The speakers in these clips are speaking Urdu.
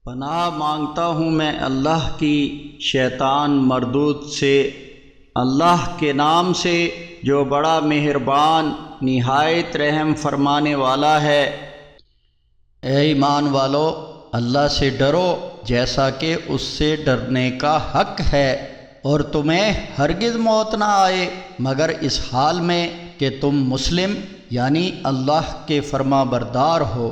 پناہ مانگتا ہوں میں اللہ کی شیطان مردود سے، اللہ کے نام سے جو بڑا مہربان نہایت رحم فرمانے والا ہے۔ اے ایمان والو، اللہ سے ڈرو جیسا کہ اس سے ڈرنے کا حق ہے، اور تمہیں ہرگز موت نہ آئے مگر اس حال میں کہ تم مسلم یعنی اللہ کے فرما بردار ہو،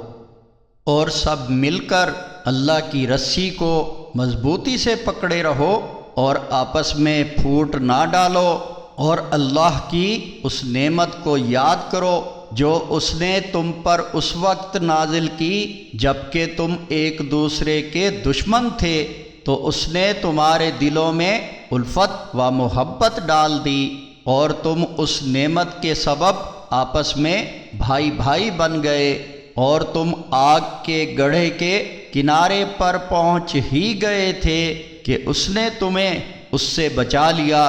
اور سب مل کر اللہ کی رسی کو مضبوطی سے پکڑے رہو اور آپس میں پھوٹ نہ ڈالو، اور اللہ کی اس نعمت کو یاد کرو جو اس نے تم پر اس وقت نازل کی جب کہ تم ایک دوسرے کے دشمن تھے، تو اس نے تمہارے دلوں میں الفت و محبت ڈال دی، اور تم اس نعمت کے سبب آپس میں بھائی بھائی بن گئے، اور تم آگ کے گڑھے کے کنارے پر پہنچ ہی گئے تھے کہ اس نے تمہیں اس سے بچا لیا۔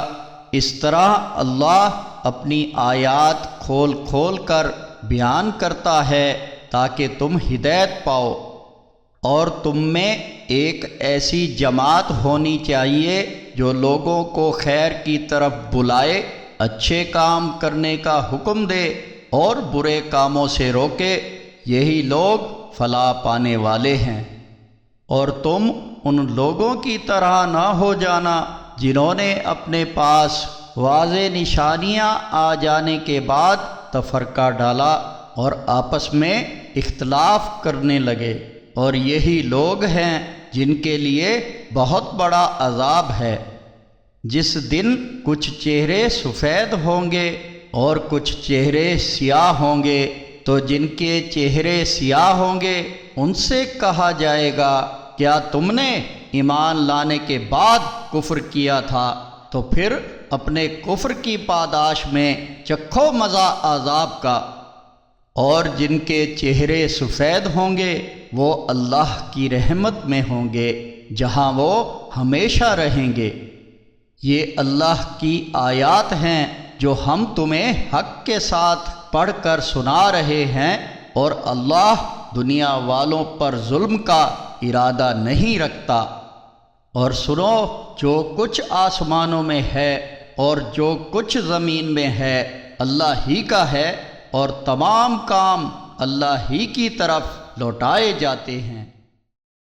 اس طرح اللہ اپنی آیات کھول کھول کر بیان کرتا ہے تاکہ تم ہدایت پاؤ، اور تم میں ایک ایسی جماعت ہونی چاہیے جو لوگوں کو خیر کی طرف بلائے، اچھے کام کرنے کا حکم دے اور برے کاموں سے روکے، یہی لوگ فلاح پانے والے ہیں۔ اور تم ان لوگوں کی طرح نہ ہو جانا جنہوں نے اپنے پاس واضح نشانیاں آ جانے کے بعد تفرقہ ڈالا اور آپس میں اختلاف کرنے لگے، اور یہی لوگ ہیں جن کے لیے بہت بڑا عذاب ہے۔ جس دن کچھ چہرے سفید ہوں گے اور کچھ چہرے سیاہ ہوں گے، تو جن کے چہرے سیاہ ہوں گے ان سے کہا جائے گا کیا تم نے ایمان لانے کے بعد کفر کیا تھا؟ تو پھر اپنے کفر کی پاداش میں چکھو مزہ عذاب کا۔ اور جن کے چہرے سفید ہوں گے وہ اللہ کی رحمت میں ہوں گے جہاں وہ ہمیشہ رہیں گے۔ یہ اللہ کی آیات ہیں جو ہم تمہیں حق کے ساتھ پڑھ کر سنا رہے ہیں، اور اللہ دنیا والوں پر ظلم کا ارادہ نہیں رکھتا۔ اور سنو، جو کچھ آسمانوں میں ہے اور جو کچھ زمین میں ہے اللہ ہی کا ہے، اور تمام کام اللہ ہی کی طرف لوٹائے جاتے ہیں۔